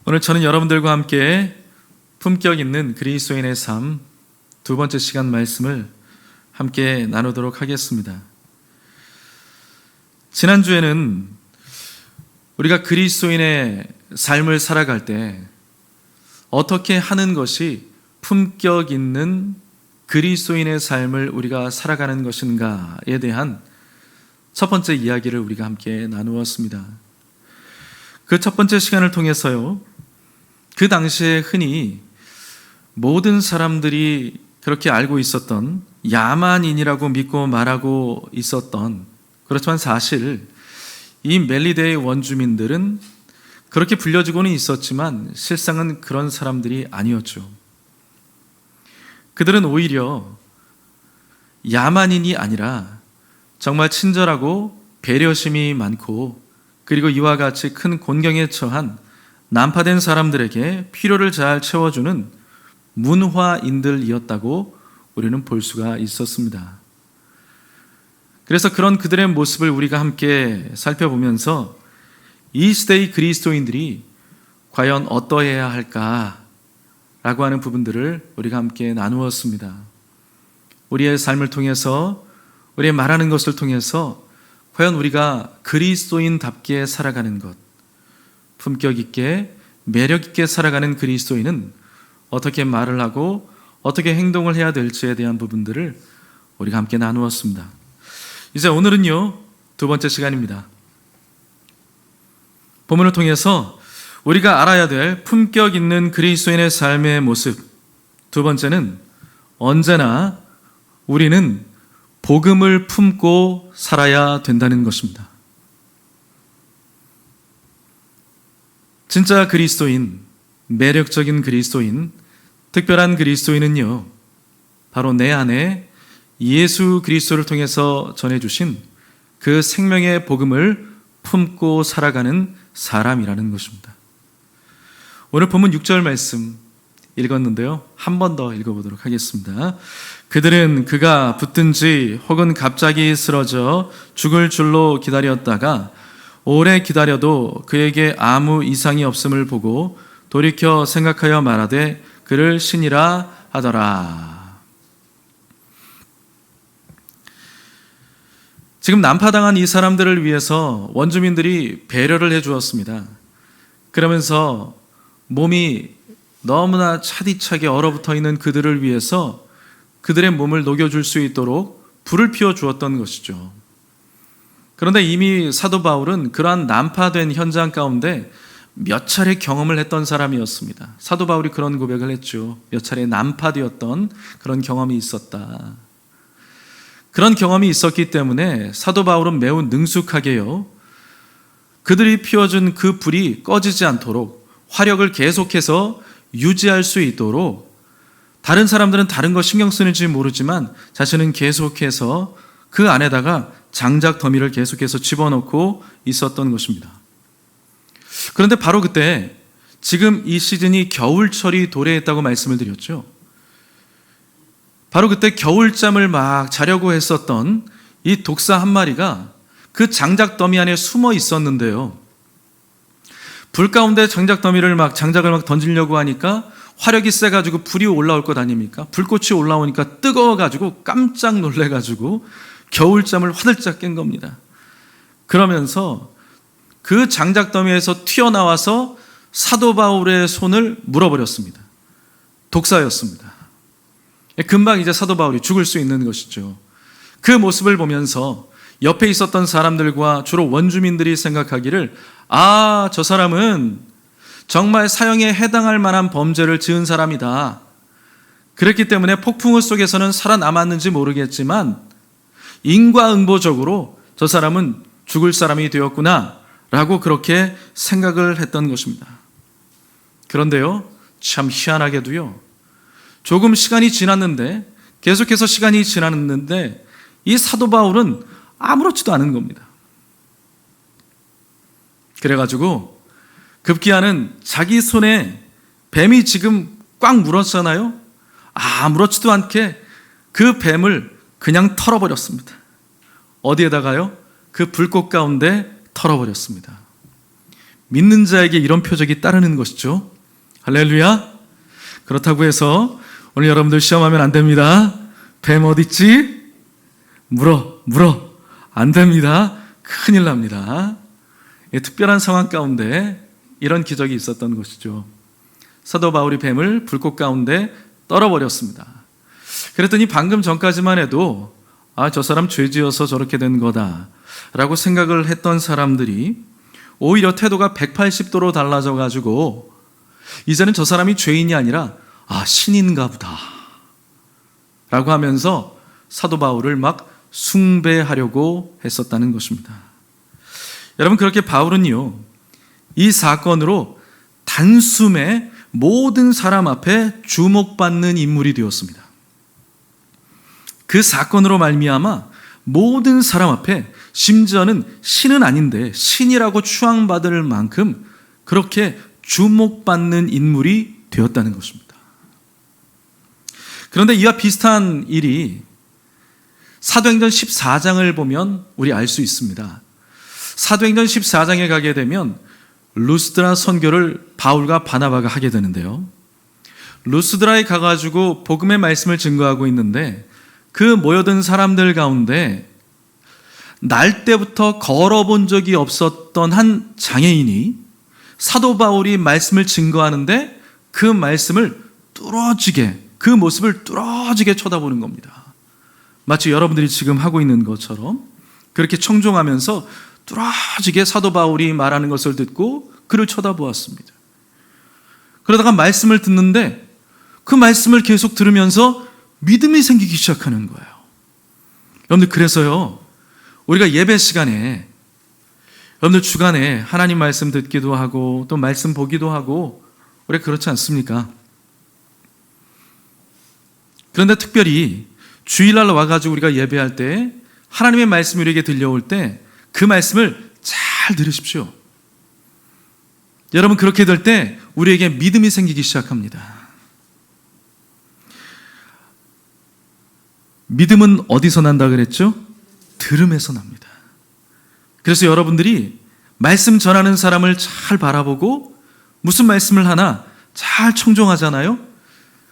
오늘 저는 여러분들과 함께 품격 있는 그리스도인의 삶 두 번째 시간 말씀을 함께 나누도록 하겠습니다. 지난주에는 우리가 그리스도인의 삶을 살아갈 때 어떻게 하는 것이 품격 있는 그리스도인의 삶을 우리가 살아가는 것인가에 대한 첫 번째 이야기를 우리가 함께 나누었습니다. 그 첫 번째 시간을 통해서요, 그 당시에 흔히 모든 사람들이 그렇게 알고 있었던 야만인이라고 믿고 말하고 있었던, 그렇지만 사실 이 멜리데의 원주민들은 그렇게 불려지고는 있었지만 실상은 그런 사람들이 아니었죠. 그들은 오히려 야만인이 아니라 정말 친절하고 배려심이 많고, 그리고 이와 같이 큰 곤경에 처한 난파된 사람들에게 필요를 잘 채워주는 문화인들이었다고 우리는 볼 수가 있었습니다. 그래서 그런 그들의 모습을 우리가 함께 살펴보면서 이 시대의 그리스도인들이 과연 어떠해야 할까라고 하는 부분들을 우리가 함께 나누었습니다. 우리의 삶을 통해서, 우리의 말하는 것을 통해서 과연 우리가 그리스도인답게 살아가는 것, 품격 있게 매력 있게 살아가는 그리스도인은 어떻게 말을 하고 어떻게 행동을 해야 될지에 대한 부분들을 우리가 함께 나누었습니다. 이제 오늘은요, 두 번째 시간입니다. 본문을 통해서 우리가 알아야 될 품격 있는 그리스도인의 삶의 모습, 두 번째는 언제나 우리는 복음을 품고 살아야 된다는 것입니다. 진짜 그리스도인, 매력적인 그리스도인, 특별한 그리스도인은요, 바로 내 안에 예수 그리스도를 통해서 전해주신 그 생명의 복음을 품고 살아가는 사람이라는 것입니다. 오늘 본문 6절 말씀 읽었는데요, 한 번 더 읽어보도록 하겠습니다. 그들은 그가 붙든지 혹은 갑자기 쓰러져 죽을 줄로 기다렸다가 오래 기다려도 그에게 아무 이상이 없음을 보고 돌이켜 생각하여 말하되 그를 신이라 하더라. 지금 난파당한 이 사람들을 위해서 원주민들이 배려를 해주었습니다. 그러면서 몸이 너무나 차디차게 얼어붙어 있는 그들을 위해서 그들의 몸을 녹여줄 수 있도록 불을 피워주었던 것이죠. 그런데 이미 사도 바울은 그러한 난파된 현장 가운데 몇 차례 경험을 했던 사람이었습니다. 사도 바울이 그런 고백을 했죠. 몇 차례 난파되었던 그런 경험이 있었다. 그런 경험이 있었기 때문에 사도 바울은 매우 능숙하게요, 그들이 피워준 그 불이 꺼지지 않도록 화력을 계속해서 유지할 수 있도록, 다른 사람들은 다른 거 신경 쓰는지 모르지만 자신은 계속해서 그 안에다가 장작 더미를 계속해서 집어넣고 있었던 것입니다. 그런데 바로 그때, 지금 이 시즌이 겨울철이 도래했다고 말씀을 드렸죠. 바로 그때 겨울잠을 막 자려고 했었던 이 독사 한 마리가 그 장작 더미 안에 숨어 있었는데요, 불 가운데 장작을 막 던지려고 하니까 화력이 세가지고 불이 올라올 것 아닙니까? 불꽃이 올라오니까 뜨거워가지고 깜짝 놀래가지고 겨울잠을 화들짝 깬 겁니다. 그러면서 그 장작더미에서 튀어나와서 사도 바울의 손을 물어버렸습니다. 독사였습니다. 금방 이제 사도 바울이 죽을 수 있는 것이죠. 그 모습을 보면서 옆에 있었던 사람들과 주로 원주민들이 생각하기를, 아, 저 사람은 정말 사형에 해당할 만한 범죄를 지은 사람이다. 그랬기 때문에 폭풍우 속에서는 살아남았는지 모르겠지만 인과응보적으로 저 사람은 죽을 사람이 되었구나 라고 그렇게 생각을 했던 것입니다. 그런데요, 참 희한하게도요, 조금 시간이 지났는데, 계속해서 시간이 지났는데 이 사도 바울은 아무렇지도 않은 겁니다. 그래가지고 급기야는 자기 손에 뱀이 지금 꽉 물었잖아요. 아무렇지도 않게 그 뱀을 그냥 털어버렸습니다. 어디에다가요? 그 불꽃 가운데 털어버렸습니다. 믿는 자에게 이런 표적이 따르는 것이죠. 할렐루야. 그렇다고 해서 오늘 여러분들 시험하면 안 됩니다. 뱀 어딨지? 물어 안 됩니다. 큰일 납니다. 특별한 상황 가운데 이런 기적이 있었던 것이죠. 사도 바울이 뱀을 불꽃 가운데 떨어버렸습니다. 그랬더니 방금 전까지만 해도 저 사람 죄 지어서 저렇게 된 거다 라고 생각을 했던 사람들이 오히려 태도가 180도로 달라져 가지고 이제는 저 사람이 죄인이 아니라 신인가 보다 라고 하면서 사도 바울을 막 숭배하려고 했었다는 것입니다. 여러분, 그렇게 바울은요, 이 사건으로 단숨에 모든 사람 앞에 주목받는 인물이 되었습니다. 그 사건으로 말미암아 모든 사람 앞에, 심지어는 신은 아닌데 신이라고 추앙받을 만큼 그렇게 주목받는 인물이 되었다는 것입니다. 그런데 이와 비슷한 일이 사도행전 14장을 보면 우리 알 수 있습니다. 사도행전 14장에 가게 되면 루스드라 선교를 바울과 바나바가 하게 되는데요. 루스드라에 가가지고 복음의 말씀을 증거하고 있는데 그 모여든 사람들 가운데 날 때부터 걸어본 적이 없었던 한 장애인이 사도 바울이 말씀을 증거하는데 그 말씀을 그 모습을 뚫어지게 쳐다보는 겁니다. 마치 여러분들이 지금 하고 있는 것처럼 그렇게 청종하면서 뚫어지게 사도 바울이 말하는 것을 듣고 그를 쳐다보았습니다. 그러다가 말씀을 듣는데 그 말씀을 계속 들으면서 믿음이 생기기 시작하는 거예요. 여러분들, 그래서요, 우리가 예배 시간에 여러분들 주간에 하나님 말씀 듣기도 하고 또 말씀 보기도 하고 우리 그렇지 않습니까? 그런데 특별히 주일날 와가지고 우리가 예배할 때 하나님의 말씀이 우리에게 들려올 때 그 말씀을 잘 들으십시오. 여러분, 그렇게 될 때 우리에게 믿음이 생기기 시작합니다. 믿음은 어디서 난다 그랬죠? 들음에서 납니다. 그래서 여러분들이 말씀 전하는 사람을 잘 바라보고 무슨 말씀을 하나 잘 청종하잖아요.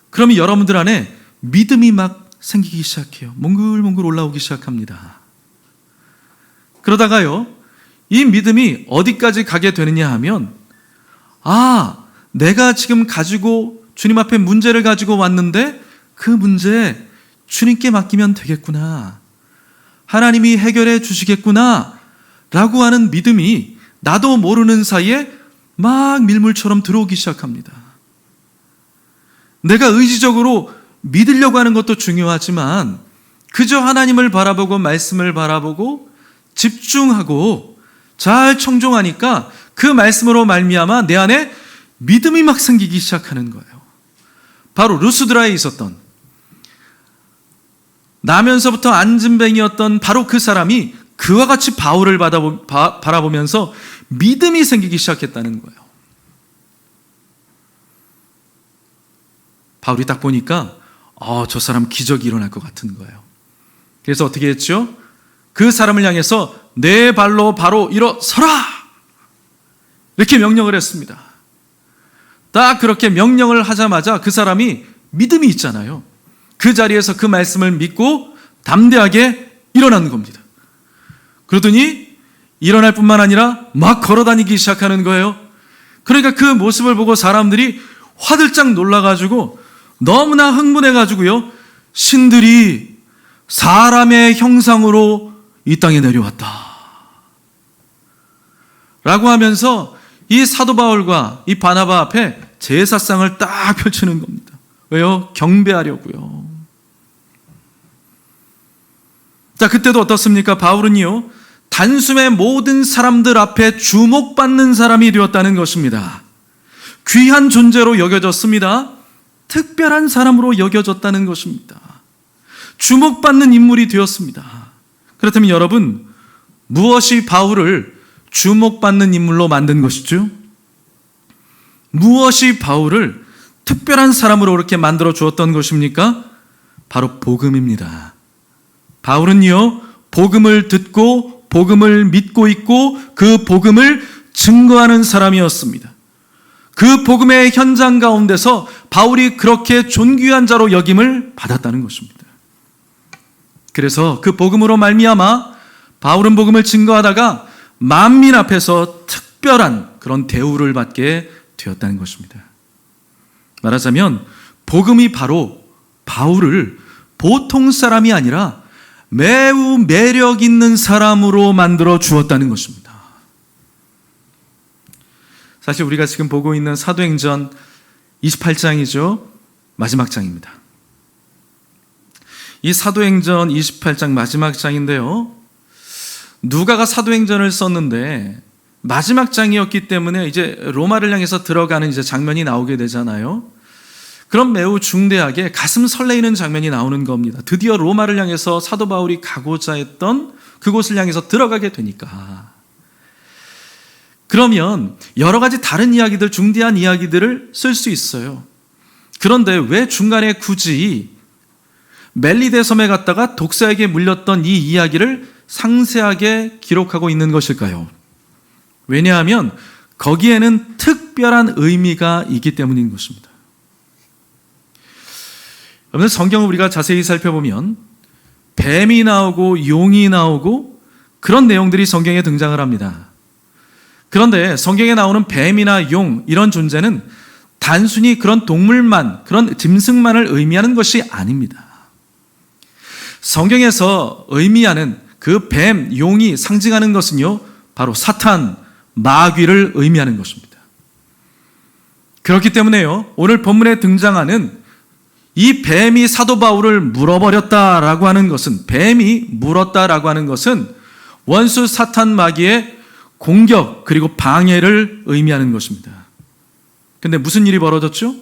그러면 여러분들 안에 믿음이 막 생기기 시작해요. 몽글몽글 올라오기 시작합니다. 그러다가요, 이 믿음이 어디까지 가게 되느냐 하면 내가 지금 가지고 주님 앞에 문제를 가지고 왔는데 그 문제 주님께 맡기면 되겠구나, 하나님이 해결해 주시겠구나 라고 하는 믿음이 나도 모르는 사이에 막 밀물처럼 들어오기 시작합니다. 내가 의지적으로 믿으려고 하는 것도 중요하지만 그저 하나님을 바라보고 말씀을 바라보고 집중하고 잘 청종하니까 그 말씀으로 말미암아 내 안에 믿음이 막 생기기 시작하는 거예요. 바로 루스드라에 있었던, 나면서부터 안진뱅이였던 바로 그 사람이 그와 같이 바울을 바라보면서 믿음이 생기기 시작했다는 거예요. 바울이 딱 보니까 저 사람 기적이 일어날 것 같은 거예요. 그래서 어떻게 했죠? 그 사람을 향해서 내 발로 바로 일어서라! 이렇게 명령을 했습니다. 딱 그렇게 명령을 하자마자 그 사람이 믿음이 있잖아요. 그 자리에서 그 말씀을 믿고 담대하게 일어난 겁니다. 그러더니 일어날 뿐만 아니라 막 걸어다니기 시작하는 거예요. 그러니까 그 모습을 보고 사람들이 화들짝 놀라가지고 너무나 흥분해가지고요, 신들이 사람의 형상으로 이 땅에 내려왔다 라고 하면서 이 사도 바울과 이 바나바 앞에 제사상을 딱 펼치는 겁니다. 왜요? 경배하려고요. 자, 그때도 어떻습니까? 바울은요, 단숨에 모든 사람들 앞에 주목받는 사람이 되었다는 것입니다. 귀한 존재로 여겨졌습니다. 특별한 사람으로 여겨졌다는 것입니다. 주목받는 인물이 되었습니다. 그렇다면 여러분, 무엇이 바울을 주목받는 인물로 만든 것이죠? 무엇이 바울을 특별한 사람으로 그렇게 만들어 주었던 것입니까? 바로 복음입니다. 바울은요, 복음을 듣고 복음을 믿고 있고 그 복음을 증거하는 사람이었습니다. 그 복음의 현장 가운데서 바울이 그렇게 존귀한 자로 여김을 받았다는 것입니다. 그래서 그 복음으로 말미암아 바울은 복음을 증거하다가 만민 앞에서 특별한 그런 대우를 받게 되었다는 것입니다. 말하자면 복음이 바로 바울을 보통 사람이 아니라 매우 매력 있는 사람으로 만들어 주었다는 것입니다. 사실 우리가 지금 보고 있는 사도행전 28장이죠. 마지막 장입니다. 이 사도행전 28장 마지막 장인데요. 누가가 사도행전을 썼는데 마지막 장이었기 때문에 이제 로마를 향해서 들어가는 이제 장면이 나오게 되잖아요. 그럼 매우 중대하게 가슴 설레이는 장면이 나오는 겁니다. 드디어 로마를 향해서 사도 바울이 가고자 했던 그곳을 향해서 들어가게 되니까. 그러면 여러 가지 다른 이야기들, 중대한 이야기들을 쓸 수 있어요. 그런데 왜 중간에 굳이 멜리데 섬에 갔다가 독사에게 물렸던 이 이야기를 상세하게 기록하고 있는 것일까요? 왜냐하면 거기에는 특별한 의미가 있기 때문인 것입니다. 여러분, 성경을 우리가 자세히 살펴보면 뱀이 나오고 용이 나오고 그런 내용들이 성경에 등장을 합니다. 그런데 성경에 나오는 뱀이나 용, 이런 존재는 단순히 그런 동물만, 그런 짐승만을 의미하는 것이 아닙니다. 성경에서 의미하는 그 뱀, 용이 상징하는 것은요, 바로 사탄, 마귀를 의미하는 것입니다. 그렇기 때문에요, 오늘 본문에 등장하는 이 뱀이 사도 바울을 물어버렸다라고 하는 것은, 뱀이 물었다라고 하는 것은 원수 사탄 마귀의 공격 그리고 방해를 의미하는 것입니다. 근데 무슨 일이 벌어졌죠?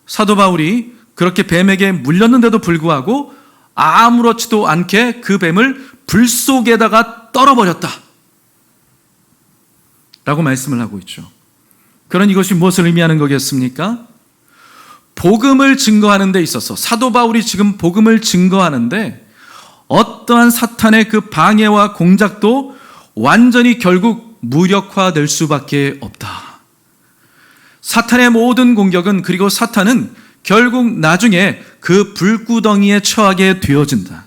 사도 바울이 그렇게 뱀에게 물렸는데도 불구하고 아무렇지도 않게 그 뱀을 불 속에다가 떨어버렸다 라고 말씀을 하고 있죠. 그런 이것이 무엇을 의미하는 거겠습니까? 복음을 증거하는 데 있어서 사도 바울이 지금 복음을 증거하는데 어떠한 사탄의 그 방해와 공작도 완전히 결국 무력화될 수밖에 없다. 사탄의 모든 공격은, 그리고 사탄은 결국 나중에 그 불구덩이에 처하게 되어진다.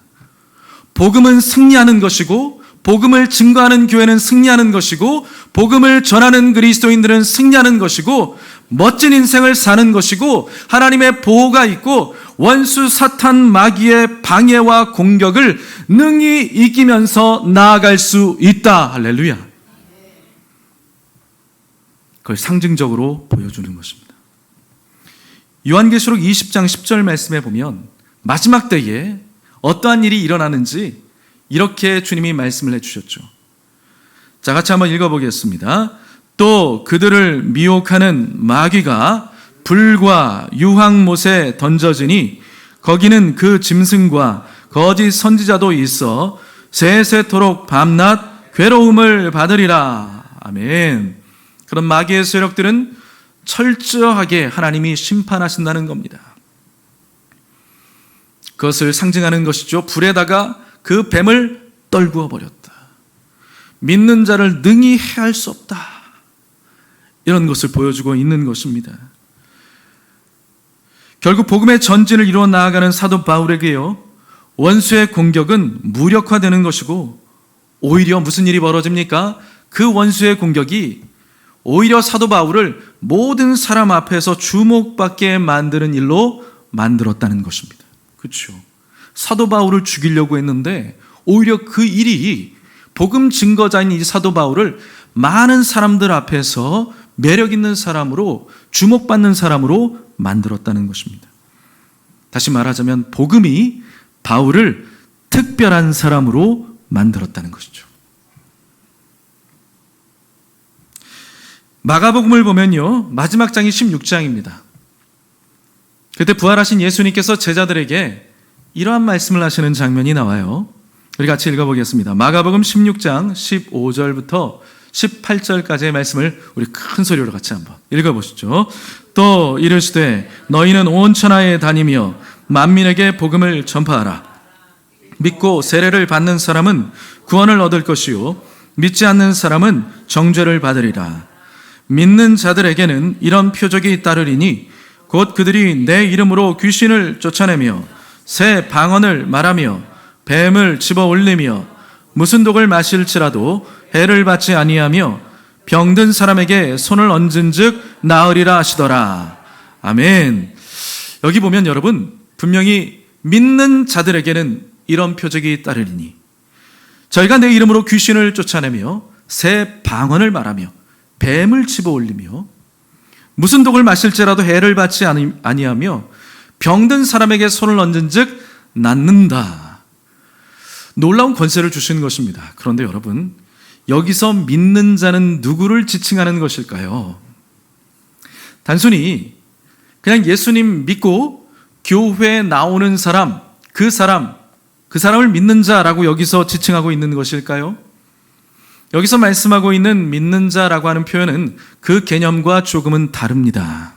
복음은 승리하는 것이고, 복음을 증거하는 교회는 승리하는 것이고, 복음을 전하는 그리스도인들은 승리하는 것이고, 멋진 인생을 사는 것이고, 하나님의 보호가 있고, 원수 사탄 마귀의 방해와 공격을 능히 이기면서 나아갈 수 있다. 할렐루야. 그걸 상징적으로 보여주는 것입니다. 요한계시록 20장 10절 말씀에 보면 마지막 때에 어떠한 일이 일어나는지 이렇게 주님이 말씀을 해주셨죠. 자, 같이 한번 읽어보겠습니다. 또 그들을 미혹하는 마귀가 불과 유황못에 던져지니 거기는 그 짐승과 거짓 선지자도 있어 세세토록 밤낮 괴로움을 받으리라. 아멘. 그런 마귀의 세력들은 철저하게 하나님이 심판하신다는 겁니다. 그것을 상징하는 것이죠. 불에다가 그 뱀을 떨구어 버렸다. 믿는 자를 능히 해할 수 없다. 이런 것을 보여주고 있는 것입니다. 결국 복음의 전진을 이루어 나아가는 사도 바울에게요, 원수의 공격은 무력화되는 것이고, 오히려 무슨 일이 벌어집니까? 그 원수의 공격이 오히려 사도 바울을 모든 사람 앞에서 주목받게 만드는 일로 만들었다는 것입니다. 그렇죠? 사도 바울을 죽이려고 했는데 오히려 그 일이 복음 증거자인 이 사도 바울을 많은 사람들 앞에서 매력 있는 사람으로, 주목받는 사람으로 만들었다는 것입니다. 다시 말하자면 복음이 바울을 특별한 사람으로 만들었다는 것이죠. 마가복음을 보면요, 마지막 장이 16장입니다. 그때 부활하신 예수님께서 제자들에게 이러한 말씀을 하시는 장면이 나와요. 우리 같이 읽어보겠습니다. 마가복음 16장 15절부터 18절까지의 말씀을 우리 큰 소리로 같이 한번 읽어보시죠. 또 이르시되 너희는 온 천하에 다니며 만민에게 복음을 전파하라. 믿고 세례를 받는 사람은 구원을 얻을 것이요 믿지 않는 사람은 정죄를 받으리라. 믿는 자들에게는 이런 표적이 따르리니 곧 그들이 내 이름으로 귀신을 쫓아내며 새 방언을 말하며 뱀을 집어 올리며 무슨 독을 마실지라도 해를 받지 아니하며 병든 사람에게 손을 얹은즉 나으리라 하시더라. 아멘. 여기 보면 여러분, 분명히 믿는 자들에게는 이런 표적이 따르리니 저희가 내 이름으로 귀신을 쫓아내며 새 방언을 말하며 뱀을 집어 올리며 무슨 독을 마실지라도 해를 받지 아니하며 병든 사람에게 손을 얹은즉 낫는다. 놀라운 권세를 주시는 것입니다. 그런데 여러분, 여기서 믿는 자는 누구를 지칭하는 것일까요? 단순히 그냥 예수님 믿고 교회에 나오는 사람, 그 사람을 믿는 자라고 여기서 지칭하고 있는 것일까요? 여기서 말씀하고 있는 믿는 자라고 하는 표현은 그 개념과 조금은 다릅니다.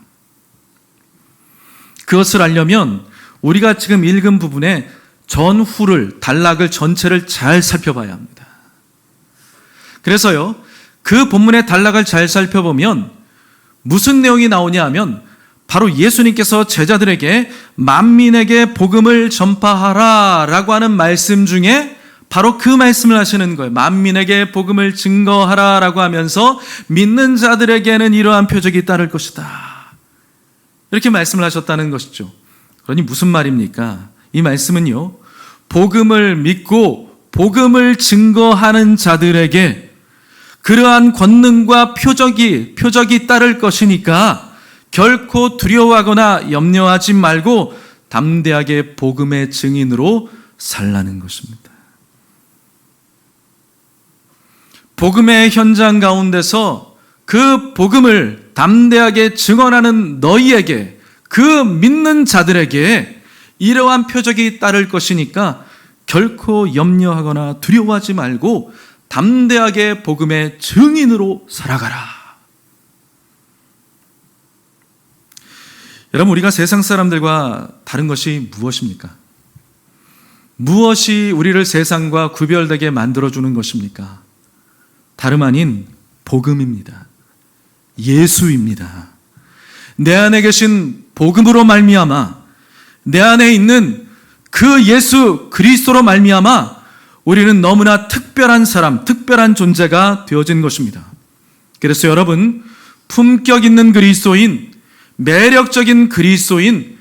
그것을 알려면 우리가 지금 읽은 부분의 전후를, 단락을 전체를 잘 살펴봐야 합니다. 그래서요, 그 본문의 단락을 잘 살펴보면 무슨 내용이 나오냐 하면 바로 예수님께서 제자들에게 만민에게 복음을 전파하라 라고 하는 말씀 중에 바로 그 말씀을 하시는 거예요. 만민에게 복음을 증거하라 라고 하면서 믿는 자들에게는 이러한 표적이 따를 것이다, 이렇게 말씀을 하셨다는 것이죠. 그러니 무슨 말입니까? 이 말씀은요, 복음을 믿고 복음을 증거하는 자들에게 그러한 권능과 표적이 따를 것이니까 결코 두려워하거나 염려하지 말고 담대하게 복음의 증인으로 살라는 것입니다. 복음의 현장 가운데서 그 복음을 담대하게 증언하는 너희에게, 그 믿는 자들에게 이러한 표적이 따를 것이니까 결코 염려하거나 두려워하지 말고 담대하게 복음의 증인으로 살아가라. 여러분, 우리가 세상 사람들과 다른 것이 무엇입니까? 무엇이 우리를 세상과 구별되게 만들어주는 것입니까? 다름 아닌 복음입니다. 예수입니다. 내 안에 계신 복음으로 말미암아, 내 안에 있는 그 예수 그리스도로 말미암아 우리는 너무나 특별한 사람, 특별한 존재가 되어진 것입니다. 그래서 여러분, 품격 있는 그리스도인, 매력적인 그리스도인,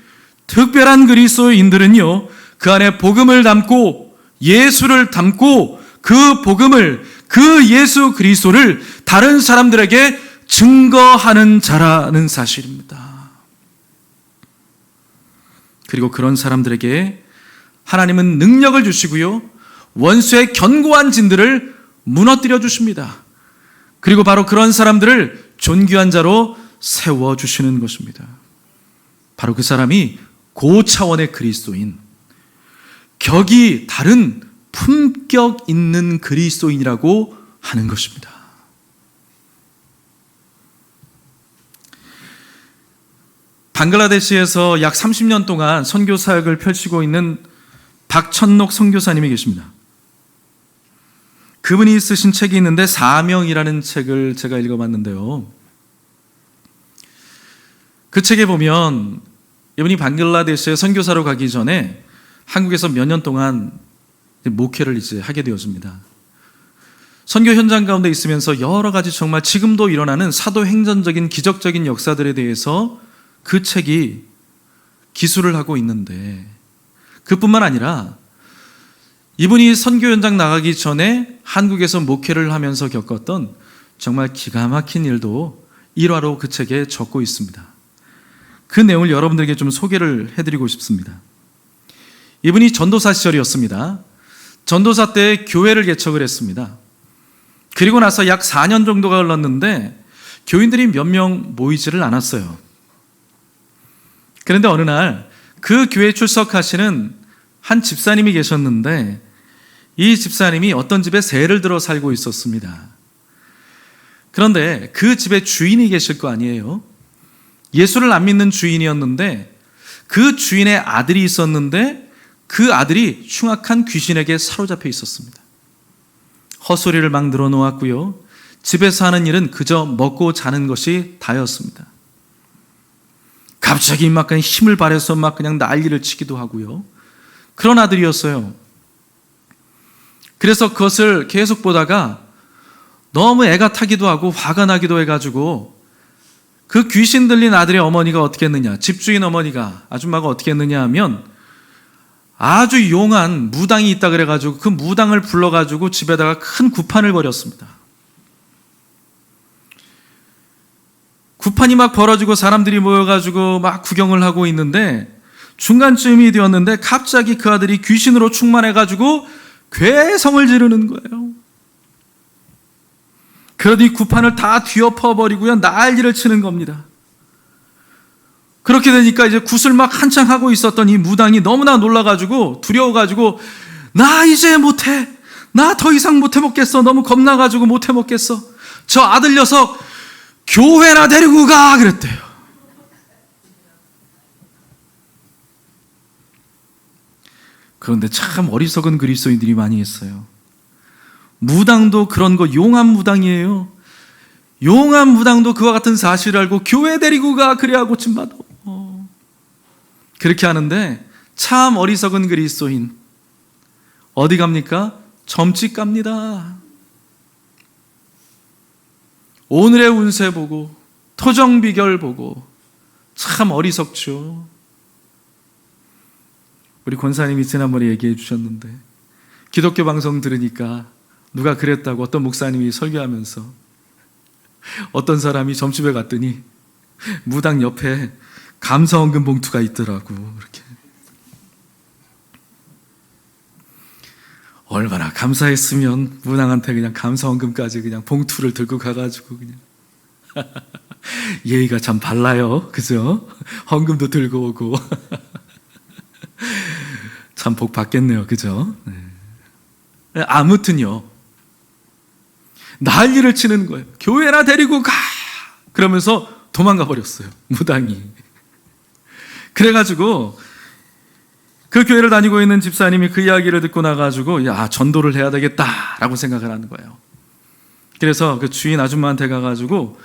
특별한 그리스도인들은요, 그 안에 복음을 담고 예수를 담고 그 복음을, 그 예수 그리스도를 다른 사람들에게 증거하는 자라는 사실입니다. 그리고 그런 사람들에게 하나님은 능력을 주시고요, 원수의 견고한 진들을 무너뜨려 주십니다. 그리고 바로 그런 사람들을 존귀한 자로 세워주시는 것입니다. 바로 그 사람이 고차원의 그리스도인, 격이 다른 품격 있는 그리스도인이라고 하는 것입니다. 방글라데시에서 약 30년 동안 선교 사역을 펼치고 있는 박천록 선교사님이 계십니다. 그분이 쓰신 책이 있는데 사명이라는 책을 제가 읽어봤는데요, 그 책에 보면 이분이 방글라데시에 선교사로 가기 전에 한국에서 몇 년 동안 목회를 하게 되었습니다. 선교 현장 가운데 있으면서 여러 가지 정말 지금도 일어나는 사도행전적인 기적적인 역사들에 대해서 그 책이 기술을 하고 있는데, 그뿐만 아니라 이분이 선교 현장 나가기 전에 한국에서 목회를 하면서 겪었던 정말 기가 막힌 일도 일화로 그 책에 적고 있습니다. 그 내용을 여러분들에게 좀 소개를 해드리고 싶습니다. 이분이 전도사 시절이었습니다. 전도사 때 교회를 개척을 했습니다. 그리고 나서 약 4년 정도가 흘렀는데 교인들이 몇 명 모이지를 않았어요. 그런데 어느 날 그 교회에 출석하시는 한 집사님이 계셨는데, 이 집사님이 어떤 집에 새를 들어 살고 있었습니다. 그런데 그 집에 주인이 계실 거 아니에요. 예수를 안 믿는 주인이었는데 그 주인의 아들이 있었는데 그 아들이 흉악한 귀신에게 사로잡혀 있었습니다. 헛소리를 막 늘어놓았고요. 집에서 하는 일은 그저 먹고 자는 것이 다였습니다. 갑자기 막 그냥 힘을 발해서 막 그냥 난리를 치기도 하고요. 그런 아들이었어요. 그래서 그것을 계속 보다가 너무 애가 타기도 하고 화가 나기도 해가지고 그 귀신 들린 아들의 어머니가 어떻게 했느냐, 집주인 어머니가, 아줌마가 어떻게 했느냐 하면 아주 용한 무당이 있다 그래가지고 그 무당을 불러가지고 집에다가 큰 구판을 벌였습니다. 구판이 막 벌어지고 사람들이 모여가지고 막 구경을 하고 있는데 중간쯤이 되었는데 갑자기 그 아들이 귀신으로 충만해가지고 괴성을 지르는 거예요. 그러더니 구판을 다 뒤엎어버리고요, 난리를 치는 겁니다. 그렇게 되니까 이제 굿을 막 한창 하고 있었던 이 무당이 너무나 놀라가지고 두려워가지고 나 이제 못해, 나 더 이상 못해 먹겠어, 너무 겁나가지고 못해 먹겠어, 저 아들 녀석 교회나 데리고 가 그랬대요. 그런데 참 어리석은 그리스도인들이 많이 있어요. 무당도 그런 거 용한 무당이에요. 용한 무당도 그와 같은 사실을 알고 교회 데리고 가 그래야 고침받아. 그렇게 하는데 참 어리석은 그리스도인 어디 갑니까? 점집 갑니다. 오늘의 운세 보고 토정 비결 보고 참 어리석죠. 우리 권사님이 지난번에 얘기해 주셨는데 기독교 방송 들으니까 누가 그랬다고 어떤 목사님이 설교하면서 어떤 사람이 점집에 갔더니 무당 옆에 감사원금 봉투가 있더라고. 이렇게 얼마나 감사했으면 무당한테 그냥 감사원금까지 그냥 봉투를 들고 가가지고 그냥 예의가 참 발라요, 그죠? 헌금도 들고 오고 참 복 받겠네요, 그죠? 네. 아무튼요, 난리를 치는 거예요. 교회나 데리고 가! 그러면서 도망가 버렸어요, 무당이. 그래가지고 그 교회를 다니고 있는 집사님이 그 이야기를 듣고 나가지고 야, 전도를 해야 되겠다라고 생각을 하는 거예요. 그래서 그 주인 아줌마한테 가가지고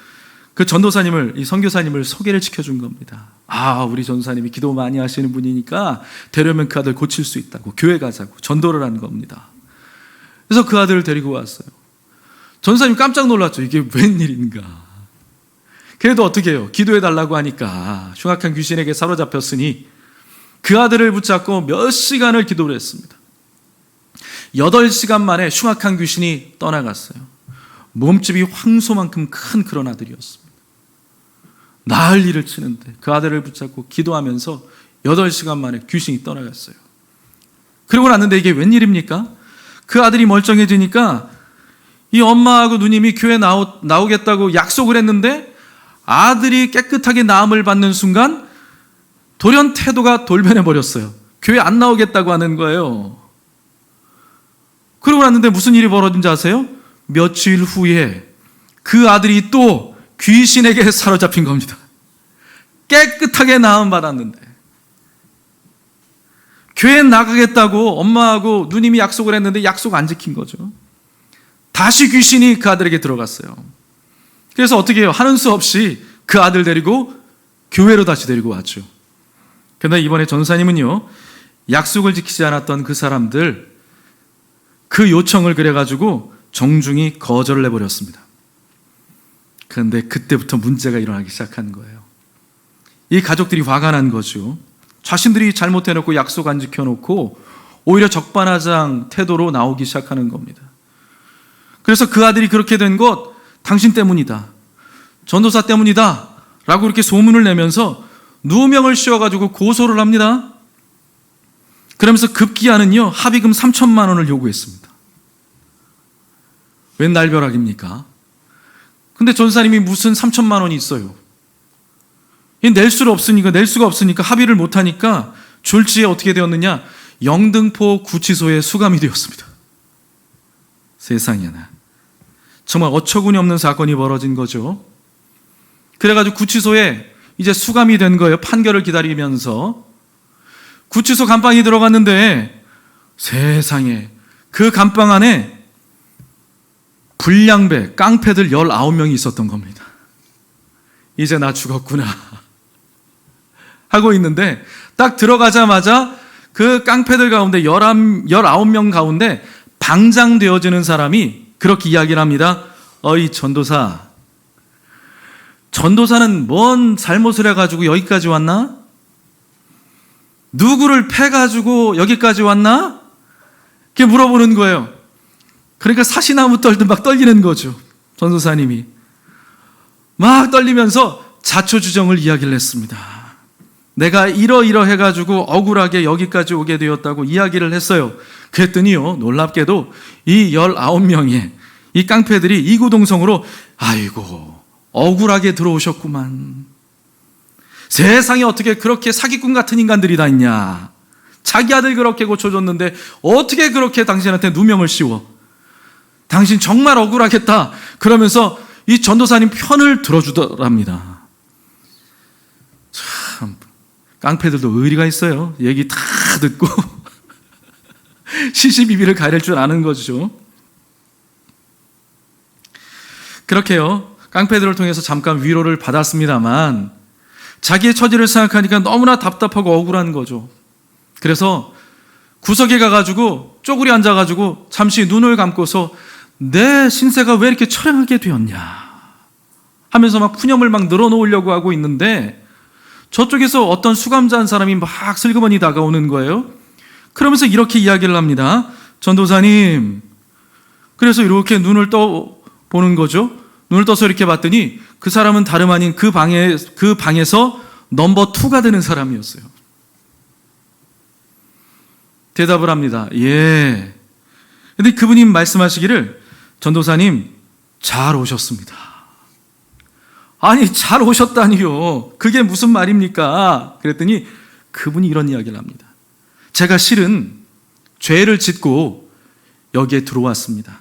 그 전도사님을, 이 선교사님을 소개를 시켜준 겁니다. 아, 우리 전도사님이 기도 많이 하시는 분이니까 되려면 그 아들 고칠 수 있다고 교회 가자고 전도를 한 겁니다. 그래서 그 아들을 데리고 왔어요. 전도사님 깜짝 놀랐죠. 이게 웬일인가. 그래도 어떻게 해요? 기도해달라고 하니까 흉악한 귀신에게 사로잡혔으니 그 아들을 붙잡고 몇 시간을 기도를 했습니다. 8시간 만에 흉악한 귀신이 떠나갔어요. 몸집이 황소만큼 큰 그런 아들이었습니다. 난리를 치는데 그 아들을 붙잡고 기도하면서 8시간 만에 귀신이 떠나갔어요. 그러고 났는데 이게 웬일입니까? 그 아들이 멀쩡해지니까 이 엄마하고 누님이 교회 나오겠다고 약속을 했는데 아들이 깨끗하게 나음을 받는 순간 돌연 태도가 돌변해 버렸어요. 교회 안 나오겠다고 하는 거예요. 그러고 났는데 무슨 일이 벌어진지 아세요? 며칠 후에 그 아들이 또 귀신에게 사로잡힌 겁니다. 깨끗하게 나음 받았는데 교회 나가겠다고 엄마하고 누님이 약속을 했는데 약속 안 지킨 거죠. 다시 귀신이 그 아들에게 들어갔어요. 그래서 어떻게 해요? 하는 수 없이 그 아들 데리고 교회로 다시 데리고 왔죠. 그런데 이번에 전사님은요, 약속을 지키지 않았던 그 사람들 그 요청을 그래가지고 정중히 거절을 해버렸습니다. 그런데 그때부터 문제가 일어나기 시작한 거예요. 이 가족들이 화가 난 거죠. 자신들이 잘못해놓고 약속 안 지켜놓고 오히려 적반하장 태도로 나오기 시작하는 겁니다. 그래서 그 아들이 그렇게 된 것 당신 때문이다, 전도사 때문이다 라고 이렇게 소문을 내면서 누명을 씌워가지고 고소를 합니다. 그러면서 급기야는요, 합의금 3천만 원을 요구했습니다. 웬 날벼락입니까? 근데 전사님이 무슨 3천만 원이 있어요? 낼 수가 없으니까 합의를 못하니까 졸지에 어떻게 되었느냐? 영등포 구치소에 수감이 되었습니다. 세상에나, 정말 어처구니 없는 사건이 벌어진 거죠. 그래가지고 구치소에 이제 수감이 된 거예요. 판결을 기다리면서 구치소 감방에 들어갔는데 세상에, 그 감방 안에 불량배, 깡패들 19명이 있었던 겁니다. 이제 나 죽었구나 하고 있는데 딱 들어가자마자 그 깡패들 가운데 19명 가운데 방장되어지는 사람이 그렇게 이야기를 합니다. 어이 전도사, 전도사는 뭔 잘못을 해가지고 여기까지 왔나? 누구를 패가지고 여기까지 왔나? 이렇게 물어보는 거예요. 그러니까 사시나무 떨듯 막 떨리는 거죠. 전도사님이 막 떨리면서 자초지정을 이야기를 했습니다. 내가 이러해가지고 억울하게 여기까지 오게 되었다고 이야기를 했어요. 그랬더니요, 놀랍게도 이 19명의 이 깡패들이 이구동성으로 아이고 억울하게 들어오셨구만. 세상에 어떻게 그렇게 사기꾼 같은 인간들이 다 있냐. 자기 아들 그렇게 고쳐줬는데 어떻게 그렇게 당신한테 누명을 씌워. 당신 정말 억울하겠다. 그러면서 이 전도사님 편을 들어주더랍니다. 참 깡패들도 의리가 있어요. 얘기 다 듣고 시시비비를 가릴 줄 아는 거죠. 그렇게요, 깡패들을 통해서 잠깐 위로를 받았습니다만 자기의 처지를 생각하니까 너무나 답답하고 억울한 거죠. 그래서 구석에 가가지고 쪼그리 앉아가지고 잠시 눈을 감고서 내 신세가 왜 이렇게 처량하게 되었냐 하면서 막 푸념을 막 늘어놓으려고 하고 있는데 저쪽에서 어떤 수감자 한 사람이 막 슬그머니 다가오는 거예요. 그러면서 이렇게 이야기를 합니다. 전도사님, 그래서 이렇게 눈을 떠 보는 거죠. 눈을 떠서 이렇게 봤더니 그 사람은 다름 아닌 그 방에서 넘버 2가 되는 사람이었어요. 대답을 합니다. 예. 근데 그분이 말씀하시기를 전도사님 잘 오셨습니다. 아니 잘 오셨다니요. 그게 무슨 말입니까? 그랬더니 그분이 이런 이야기를 합니다. 제가 실은 죄를 짓고 여기에 들어왔습니다.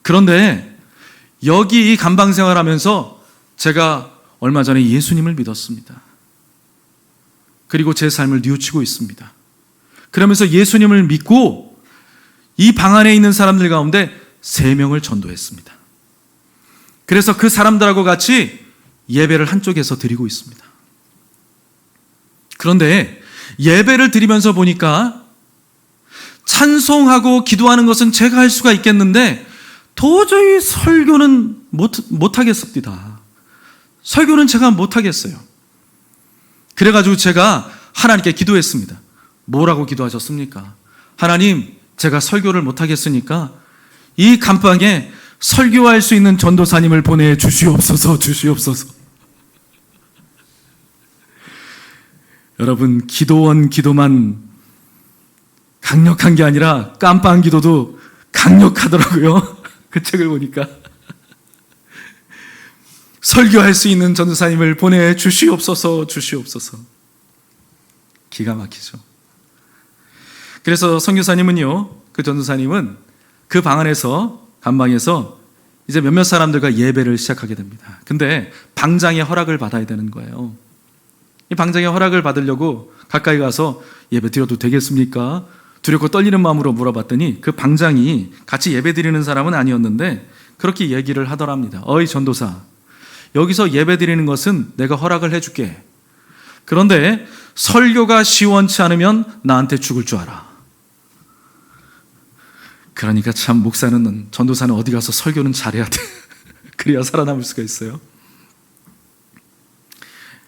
그런데 여기 이 감방 생활하면서 제가 얼마 전에 예수님을 믿었습니다. 그리고 제 삶을 뉘우치고 있습니다. 그러면서 예수님을 믿고 이 방 안에 있는 사람들 가운데 3명을 전도했습니다. 그래서 그 사람들하고 같이 예배를 한쪽에서 드리고 있습니다. 그런데 예배를 드리면서 보니까 찬송하고 기도하는 것은 제가 할 수가 있겠는데 도저히 설교는 못하겠습니다. 설교는 제가 못하겠어요. 그래가지고 제가 하나님께 기도했습니다. 뭐라고 기도하셨습니까? 하나님, 제가 설교를 못하겠으니까 이 감방에 설교할 수 있는 전도사님을 보내주시옵소서. 여러분, 기도원 기도만 강력한 게 아니라 깜빵 기도도 강력하더라고요. 그 책을 보니까 설교할 수 있는 전도사님을 보내주시옵소서. 기가 막히죠. 그래서 선교사님은요, 그 전도사님은 그 방 안에서 감방에서 이제 몇몇 사람들과 예배를 시작하게 됩니다. 근데 방장의 허락을 받아야 되는 거예요. 이 방장의 허락을 받으려고 가까이 가서 예배 드려도 되겠습니까? 두렵고 떨리는 마음으로 물어봤더니 그 방장이 같이 예배 드리는 사람은 아니었는데 그렇게 얘기를 하더랍니다. 어이 전도사, 여기서 예배 드리는 것은 내가 허락을 해줄게. 그런데 설교가 시원치 않으면 나한테 죽을 줄 알아. 그러니까 참 목사는, 전도사는 어디 가서 설교는 잘해야 돼. 그래야 살아남을 수가 있어요.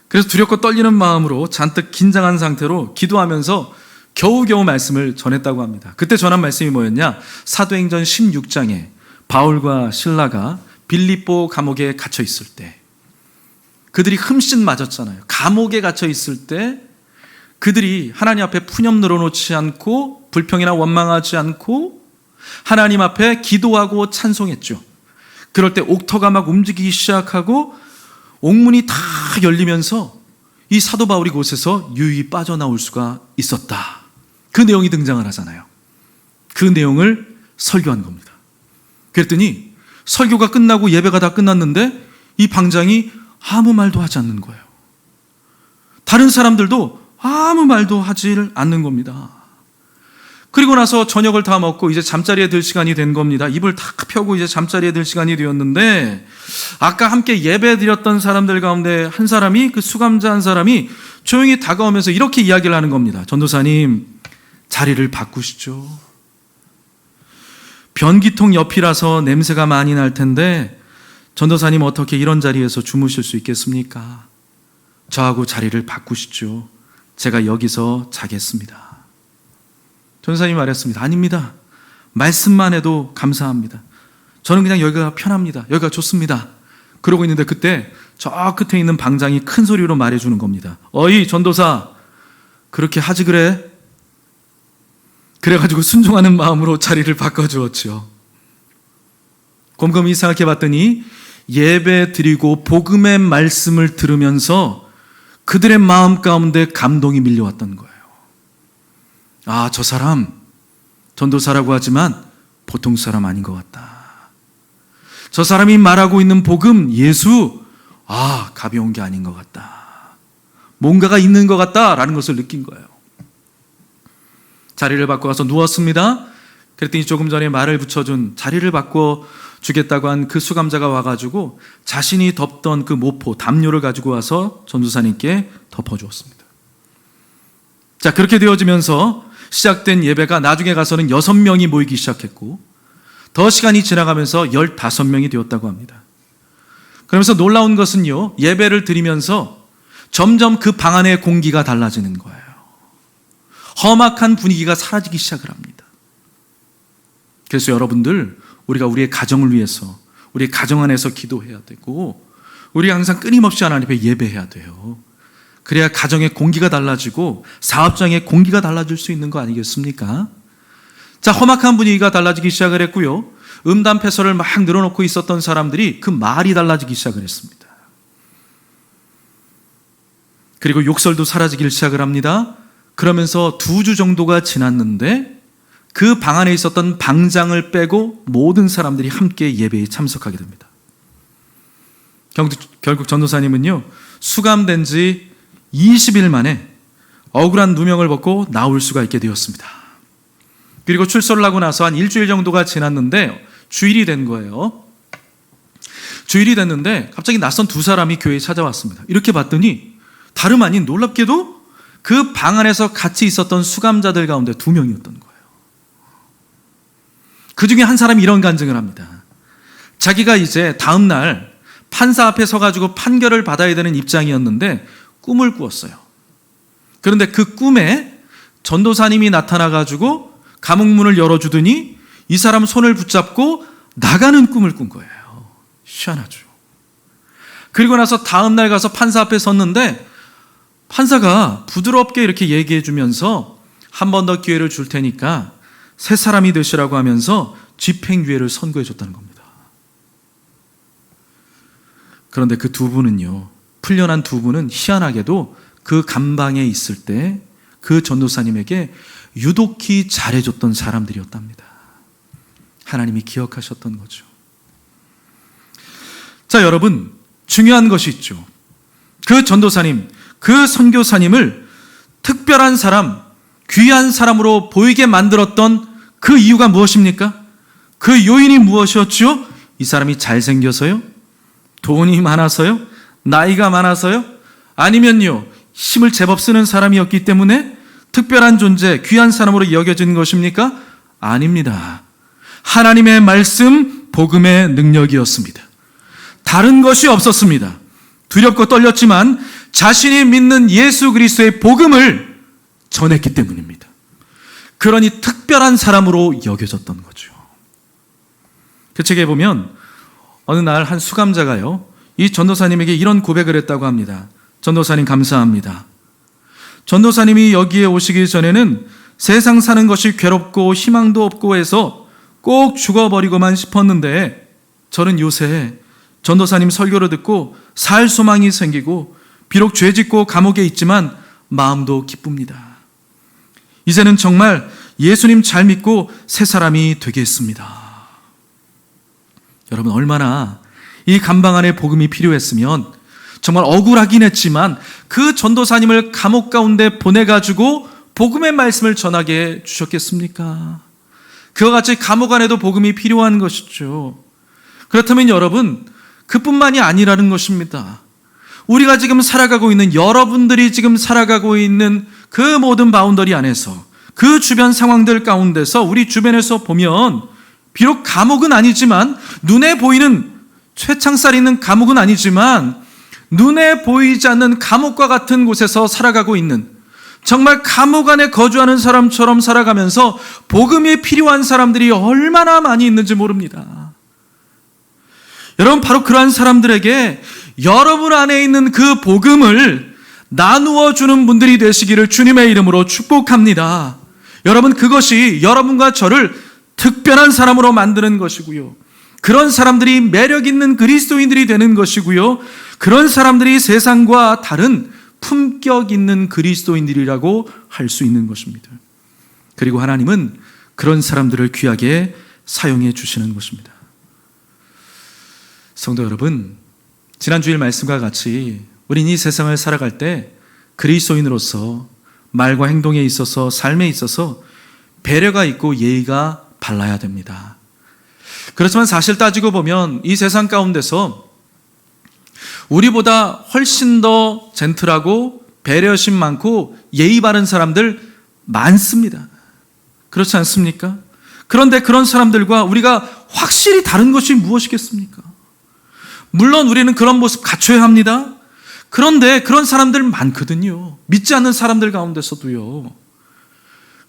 그래서 두렵고 떨리는 마음으로 잔뜩 긴장한 상태로 기도하면서 겨우겨우 말씀을 전했다고 합니다. 그때 전한 말씀이 뭐였냐? 사도행전 16장에 바울과 실라가 빌립보 감옥에 갇혀 있을 때, 그들이 흠씬 맞았잖아요. 감옥에 갇혀 있을 때 그들이 하나님 앞에 푸념 늘어놓지 않고 불평이나 원망하지 않고 하나님 앞에 기도하고 찬송했죠. 그럴 때 옥터가 막 움직이기 시작하고 옥문이 다 열리면서 이 사도 바울이 곳에서 유유히 빠져나올 수가 있었다. 그 내용이 등장을 하잖아요. 그 내용을 설교한 겁니다. 그랬더니 설교가 끝나고 예배가 다 끝났는데 이 방장이 아무 말도 하지 않는 거예요. 다른 사람들도 아무 말도 하지 않는 겁니다. 그리고 나서 저녁을 다 먹고 이제 잠자리에 들 시간이 된 겁니다. 입을 탁 펴고 이제 잠자리에 들 시간이 되었는데, 아까 함께 예배 드렸던 사람들 가운데 한 사람이, 그 수감자 한 사람이 조용히 다가오면서 이렇게 이야기를 하는 겁니다. 전도사님, 자리를 바꾸시죠. 변기통 옆이라서 냄새가 많이 날 텐데 전도사님 어떻게 이런 자리에서 주무실 수 있겠습니까? 저하고 자리를 바꾸시죠. 제가 여기서 자겠습니다. 전도사님이 말했습니다. 아닙니다. 말씀만 해도 감사합니다. 저는 그냥 여기가 편합니다. 여기가 좋습니다. 그러고 있는데 그때 저 끝에 있는 방장이 큰 소리로 말해주는 겁니다. 어이 전도사, 그렇게 하지 그래? 그래가지고 순종하는 마음으로 자리를 바꿔주었죠. 곰곰이 생각해 봤더니 예배 드리고 복음의 말씀을 들으면서 그들의 마음 가운데 감동이 밀려왔던 거예요. 아, 저 사람 전도사라고 하지만 보통 사람 아닌 것 같다. 저 사람이 말하고 있는 복음, 예수, 가벼운 게 아닌 것 같다. 뭔가가 있는 것 같다라는 것을 느낀 거예요. 자리를 바꿔서 누웠습니다. 그랬더니 조금 전에 말을 붙여준, 자리를 바꿔 주겠다고 한 그 수감자가 와가지고 자신이 덮던 그 모포, 담요를 가지고 와서 전도사님께 덮어주었습니다. 자, 그렇게 되어지면서 시작된 예배가 나중에 가서는 6명이 모이기 시작했고, 더 시간이 지나가면서 15명이 되었다고 합니다. 그러면서 놀라운 것은요, 예배를 드리면서 점점 그 방 안의 공기가 달라지는 거예요. 험악한 분위기가 사라지기 시작을 합니다. 그래서 여러분들, 우리가 우리의 가정을 위해서, 우리의 가정 안에서 기도해야 되고, 우리가 항상 끊임없이 하나님 앞에 예배해야 돼요. 그래야 가정의 공기가 달라지고 사업장의 공기가 달라질 수 있는 거 아니겠습니까? 자, 험악한 분위기가 달라지기 시작을 했고요, 음담패설을 막 늘어놓고 있었던 사람들이 그 말이 달라지기 시작을 했습니다. 그리고 욕설도 사라지기 시작을 합니다. 그러면서 2주 정도가 지났는데 그 방 안에 있었던 방장을 빼고 모든 사람들이 함께 예배에 참석하게 됩니다. 결국 전도사님은요, 수감된 지 20일 만에 억울한 누명을 벗고 나올 수가 있게 되었습니다. 그리고 출소를 하고 나서 한 일주일 정도가 지났는데 주일이 된 거예요. 주일이 됐는데 갑자기 낯선 2사람이 교회에 찾아왔습니다. 이렇게 봤더니 다름 아닌, 놀랍게도 그 방 안에서 같이 있었던 수감자들 가운데 2명이었던 거예요. 그 중에 한 사람이 이런 간증을 합니다. 자기가 이제 다음 날 판사 앞에 서가지고 판결을 받아야 되는 입장이었는데 꿈을 꾸었어요. 그런데 그 꿈에 전도사님이 나타나가지고 감옥문을 열어주더니 이 사람 손을 붙잡고 나가는 꿈을 꾼 거예요. 희한하죠. 그리고 나서 다음 날 가서 판사 앞에 섰는데 판사가 부드럽게 이렇게 얘기해 주면서 한 번 더 기회를 줄 테니까 새 사람이 되시라고 하면서 집행유예를 선고해 줬다는 겁니다. 그런데 그 2분은요, 풀려난 2분은 희한하게도 그 감방에 있을 때 그 전도사님에게 유독히 잘해줬던 사람들이었답니다. 하나님이 기억하셨던 거죠. 자, 여러분, 중요한 것이 있죠. 그 전도사님, 그 선교사님을 특별한 사람, 귀한 사람으로 보이게 만들었던 그 이유가 무엇입니까? 그 요인이 무엇이었죠? 이 사람이 잘생겨서요? 돈이 많아서요? 나이가 많아서요? 아니면요, 힘을 제법 쓰는 사람이었기 때문에 특별한 존재, 귀한 사람으로 여겨진 것입니까? 아닙니다. 하나님의 말씀, 복음의 능력이었습니다. 다른 것이 없었습니다. 두렵고 떨렸지만 자신이 믿는 예수 그리스도의 복음을 전했기 때문입니다. 그러니 특별한 사람으로 여겨졌던 거죠. 그 책에 보면 어느 날 한 수감자가요, 이 전도사님에게 이런 고백을 했다고 합니다. 전도사님 감사합니다. 전도사님이 여기에 오시기 전에는 세상 사는 것이 괴롭고 희망도 없고 해서 꼭 죽어버리고만 싶었는데 저는 요새 전도사님 설교를 듣고 살 소망이 생기고 비록 죄짓고 감옥에 있지만 마음도 기쁩니다. 이제는 정말 예수님 잘 믿고 새 사람이 되겠습니다. 여러분, 얼마나 이 감방 안에 복음이 필요했으면 정말 억울하긴 했지만 그 전도사님을 감옥 가운데 보내가지고 복음의 말씀을 전하게 해 주셨겠습니까? 그와 같이 감옥 안에도 복음이 필요한 것이죠. 그렇다면 여러분, 그뿐만이 아니라는 것입니다. 우리가 지금 살아가고 있는, 여러분들이 지금 살아가고 있는 그 모든 바운더리 안에서, 그 주변 상황들 가운데서 우리 주변에서 보면 비록 감옥은 아니지만, 눈에 보이는 쇠창살 있는 감옥은 아니지만 눈에 보이지 않는 감옥과 같은 곳에서 살아가고 있는, 정말 감옥 안에 거주하는 사람처럼 살아가면서 복음이 필요한 사람들이 얼마나 많이 있는지 모릅니다. 여러분, 바로 그러한 사람들에게 여러분 안에 있는 그 복음을 나누어 주는 분들이 되시기를 주님의 이름으로 축복합니다. 여러분, 그것이 여러분과 저를 특별한 사람으로 만드는 것이고요, 그런 사람들이 매력 있는 그리스도인들이 되는 것이고요, 그런 사람들이 세상과 다른 품격 있는 그리스도인들이라고 할 수 있는 것입니다. 그리고 하나님은 그런 사람들을 귀하게 사용해 주시는 것입니다. 성도 여러분, 지난 주일 말씀과 같이 우린 이 세상을 살아갈 때 그리스도인으로서 말과 행동에 있어서, 삶에 있어서 배려가 있고 예의가 발라야 됩니다. 그렇지만 사실 따지고 보면 이 세상 가운데서 우리보다 훨씬 더 젠틀하고 배려심 많고 예의 바른 사람들 많습니다. 그렇지 않습니까? 그런데 그런 사람들과 우리가 확실히 다른 것이 무엇이겠습니까? 물론 우리는 그런 모습 갖춰야 합니다. 그런데 그런 사람들 많거든요. 믿지 않는 사람들 가운데서도요.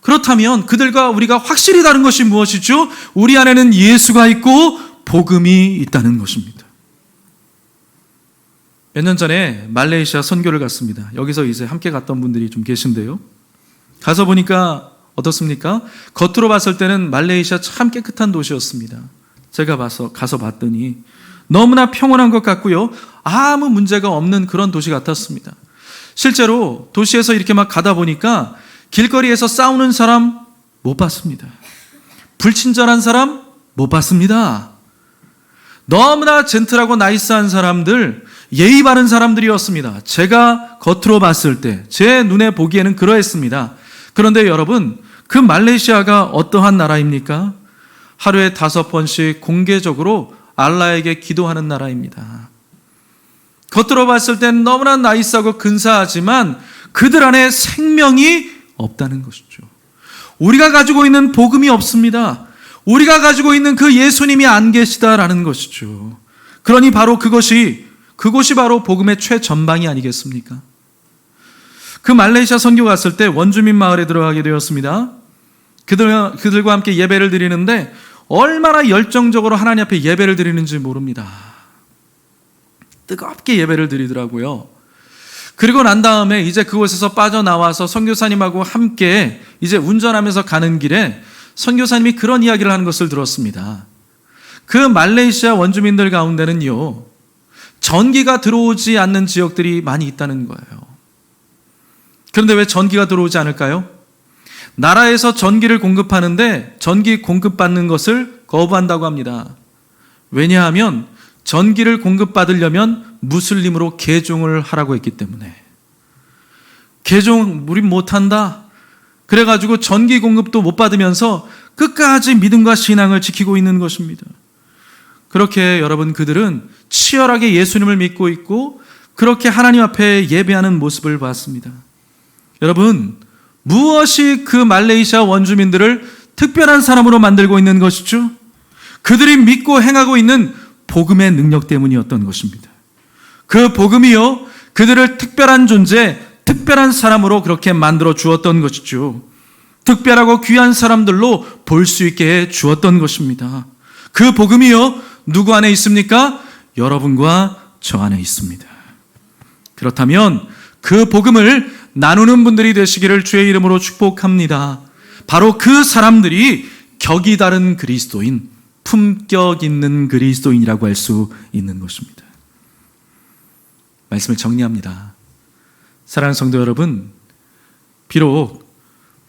그렇다면 그들과 우리가 확실히 다른 것이 무엇이죠? 우리 안에는 예수가 있고 복음이 있다는 것입니다. 몇 년 전에 말레이시아 선교를 갔습니다. 여기서 이제 함께 갔던 분들이 좀 계신데요. 가서 보니까 어떻습니까? 겉으로 봤을 때는 말레이시아 참 깨끗한 도시였습니다. 제가 가서 봤더니 너무나 평온한 것 같고요, 아무 문제가 없는 그런 도시 같았습니다. 실제로 도시에서 이렇게 막 가다 보니까 길거리에서 싸우는 사람 못 봤습니다. 불친절한 사람 못 봤습니다. 너무나 젠틀하고 나이스한 사람들, 예의 바른 사람들이었습니다. 제가 겉으로 봤을 때 제 눈에 보기에는 그러했습니다. 그런데 여러분, 그 말레이시아가 어떠한 나라입니까? 하루에 5번씩 공개적으로 알라에게 기도하는 나라입니다. 겉으로 봤을 땐 너무나 나이스하고 근사하지만 그들 안에 생명이 없다는 것이죠. 우리가 가지고 있는 복음이 없습니다. 우리가 가지고 있는 그 예수님이 안 계시다라는 것이죠. 그러니 바로 그것이 바로 복음의 최전방이 아니겠습니까? 그 말레이시아 선교 갔을 때 원주민 마을에 들어가게 되었습니다. 그들과 함께 예배를 드리는데 얼마나 열정적으로 하나님 앞에 예배를 드리는지 모릅니다. 뜨겁게 예배를 드리더라고요. 그리고 난 다음에 이제 그곳에서 빠져나와서 선교사님하고 함께 이제 운전하면서 가는 길에 선교사님이 그런 이야기를 하는 것을 들었습니다. 그 말레이시아 원주민들 가운데는요, 전기가 들어오지 않는 지역들이 많이 있다는 거예요. 그런데 왜 전기가 들어오지 않을까요? 나라에서 전기를 공급하는데 전기 공급받는 것을 거부한다고 합니다. 왜냐하면 전기를 공급받으려면 무슬림으로 개종을 하라고 했기 때문에. 개종 우린 못한다. 그래가지고 전기 공급도 못 받으면서 끝까지 믿음과 신앙을 지키고 있는 것입니다. 그렇게 여러분, 그들은 치열하게 예수님을 믿고 있고 그렇게 하나님 앞에 예배하는 모습을 봤습니다. 여러분, 무엇이 그 말레이시아 원주민들을 특별한 사람으로 만들고 있는 것이죠? 그들이 믿고 행하고 있는 복음의 능력 때문이었던 것입니다. 그 복음이요, 그들을 특별한 존재, 특별한 사람으로 그렇게 만들어 주었던 것이죠. 특별하고 귀한 사람들로 볼 수 있게 해 주었던 것입니다. 그 복음이요, 누구 안에 있습니까? 여러분과 저 안에 있습니다. 그렇다면 그 복음을 나누는 분들이 되시기를 주의 이름으로 축복합니다. 바로 그 사람들이 격이 다른 그리스도인, 품격 있는 그리스도인이라고 할 수 있는 것입니다. 말씀을 정리합니다. 사랑하는 성도 여러분, 비록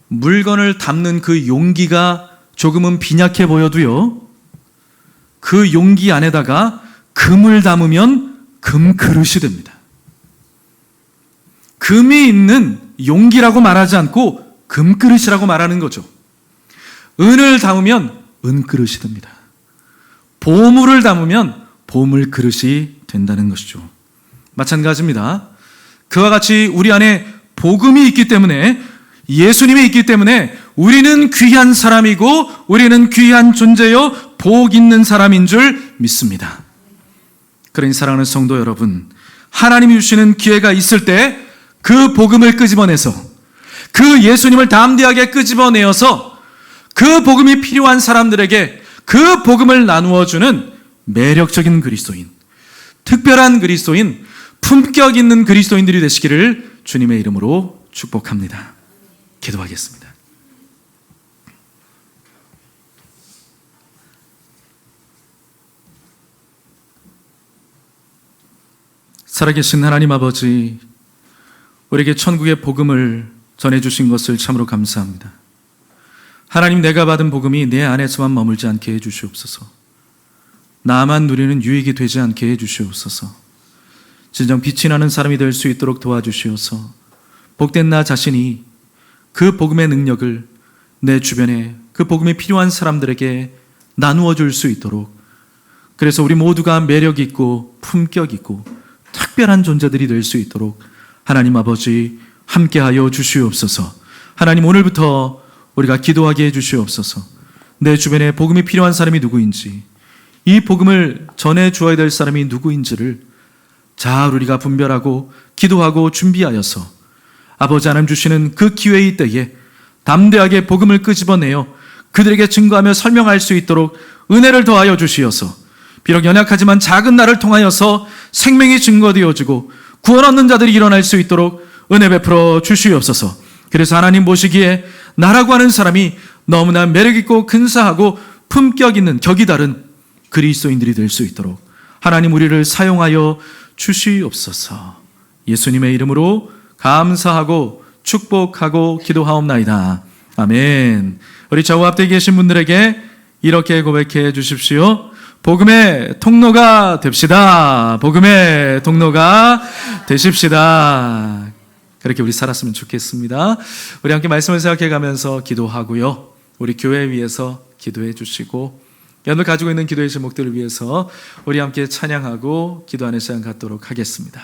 물건을 담는 그 용기가 조금은 빈약해 보여도요, 그 용기 안에다가 금을 담으면 금 그릇이 됩니다. 금이 있는 용기라고 말하지 않고 금그릇이라고 말하는 거죠. 은을 담으면 은그릇이 됩니다. 보물을 담으면 보물 그릇이 된다는 것이죠. 마찬가지입니다. 그와 같이 우리 안에 복음이 있기 때문에, 예수님이 있기 때문에 우리는 귀한 사람이고 우리는 귀한 존재요 복 있는 사람인 줄 믿습니다. 그러니 사랑하는 성도 여러분, 하나님이 주시는 기회가 있을 때 그 복음을 끄집어내서, 그 예수님을 담대하게 끄집어내어서 그 복음이 필요한 사람들에게 그 복음을 나누어주는 매력적인 그리스도인, 특별한 그리스도인, 품격 있는 그리스도인들이 되시기를 주님의 이름으로 축복합니다. 기도하겠습니다. 살아계신 하나님 아버지, 우리에게 천국의 복음을 전해주신 것을 참으로 감사합니다. 하나님, 내가 받은 복음이 내 안에서만 머물지 않게 해주시옵소서. 나만 누리는 유익이 되지 않게 해주시옵소서. 진정 빛이 나는 사람이 될 수 있도록 도와주시옵소서. 복된 나 자신이 그 복음의 능력을 내 주변에 그 복음이 필요한 사람들에게 나누어 줄 수 있도록, 그래서 우리 모두가 매력 있고 품격 있고 특별한 존재들이 될 수 있도록 하나님 아버지 함께하여 주시옵소서. 하나님, 오늘부터 우리가 기도하게 해주시옵소서. 내 주변에 복음이 필요한 사람이 누구인지, 이 복음을 전해 주어야 될 사람이 누구인지를 잘 우리가 분별하고 기도하고 준비하여서 아버지 하나님 주시는 그 기회의 때에 담대하게 복음을 끄집어내어 그들에게 증거하며 설명할 수 있도록 은혜를 더하여 주시어서, 비록 연약하지만 작은 나를 통하여서 생명이 증거되어지고 구원 얻는 자들이 일어날 수 있도록 은혜 베풀어 주시옵소서. 그래서 하나님 보시기에 나라고 하는 사람이 너무나 매력있고 근사하고 품격 있는 격이 다른 그리스도인들이 될 수 있도록 하나님 우리를 사용하여 주시옵소서. 예수님의 이름으로 감사하고 축복하고 기도하옵나이다. 아멘. 우리 저와 앞에 계신 분들에게 이렇게 고백해 주십시오. 복음의 통로가 됩시다. 복음의 통로가 되십시다. 그렇게 우리 살았으면 좋겠습니다. 우리 함께 말씀을 생각해 가면서 기도하고요, 우리 교회 위해서 기도해 주시고, 오늘 가지고 있는 기도의 제목들을 위해서 우리 함께 찬양하고 기도하는 시간 갖도록 하겠습니다.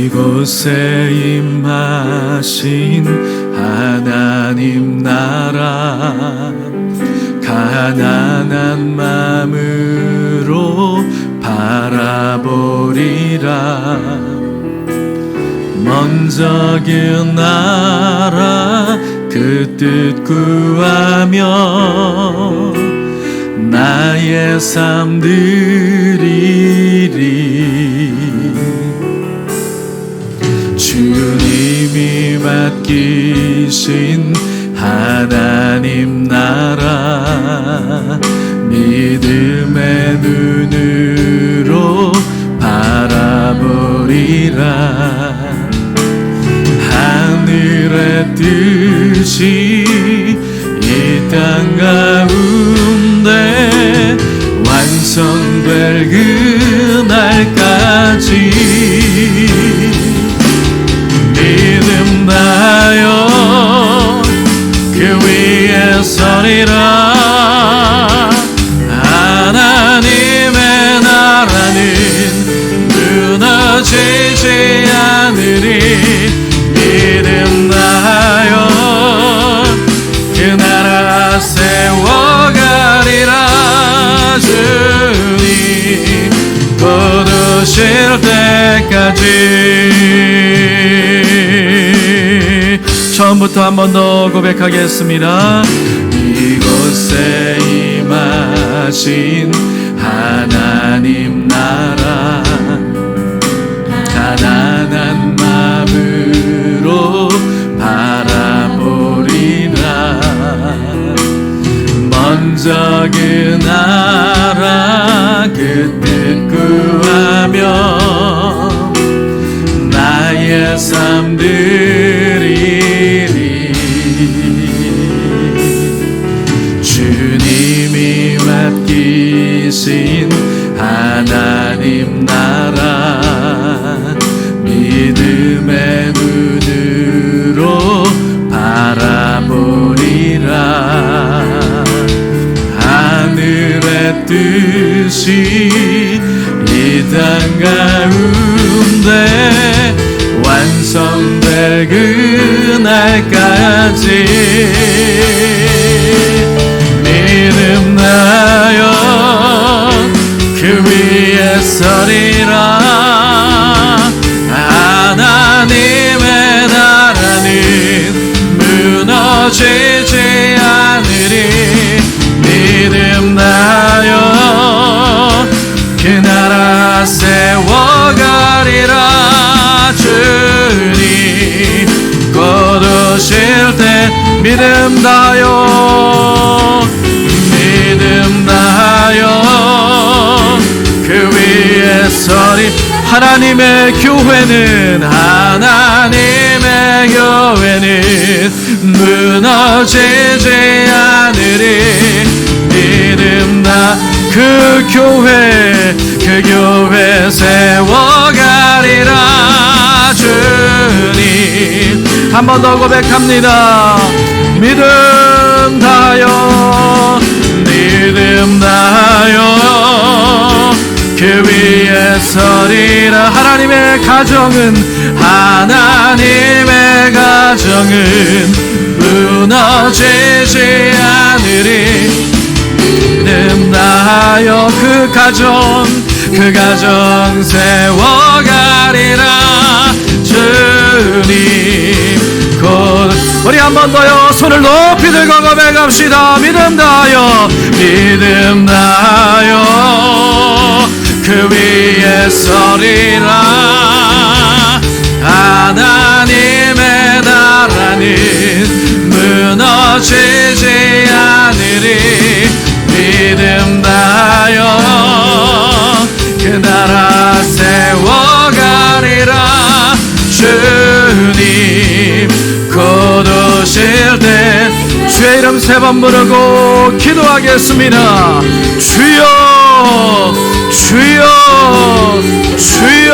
이곳에 임하신 하나님 나라, 가난한 마음으로 바라보리라. 먼저 그 나라 그 뜻 구하며 나의 삶 드리리. 주님이 맡기신 하나님 나라, 믿음의 눈으로 바라보리라. 하늘의 뜻이 이 땅 가운데 완성될 그날까지 믿음 다하여 그 위에 서리라. 하나님의 나라는 무너지지 않으리. 믿음 다하여 그 나라 세워가리라. 주님 곧 오실 때까지. 처음부터 한 번 더 고백하겠습니다. 이곳에 임하신 하나님 나라, 가난한 마음으로 바라보리라. 먼저 그 나라 그 뜻 구하며 나의 삶 드리리. 되신 하나님 나라 믿음의 눈으로 바라보리라. 하늘의 뜻이 이 땅 가운데 완성될 그날까지 믿음 나여 그 위에 서리라. 하나님의 나라는 무너지지 않으리. 믿음 나여 그 나라 세워가리라. 주님 곧 오실 때 믿음 다여 믿음 다여 그 위에 서리. 하나님의 교회는 무너지지 않으리. 믿음 나 그 교회 세워가리라. 주님 한 번 더 고백합니다. 믿음 다여 믿음 다여 그 위에 서리라. 하나님의 가정은 무너지지 않으리. 믿음 다하여 그 가정 세워가리라. 주님 곧 우리 한 번 더요 손을 높이 들고 고백합시다. 믿음 다하여 그 위에 서리라. 하나님의 나라는 무너지지 않으리. 믿음 다하여 그 나라 세워가리라. 주님 곧 오실 때 주의 이름 세 번 부르고 기도하겠습니다. 주여 주여 주여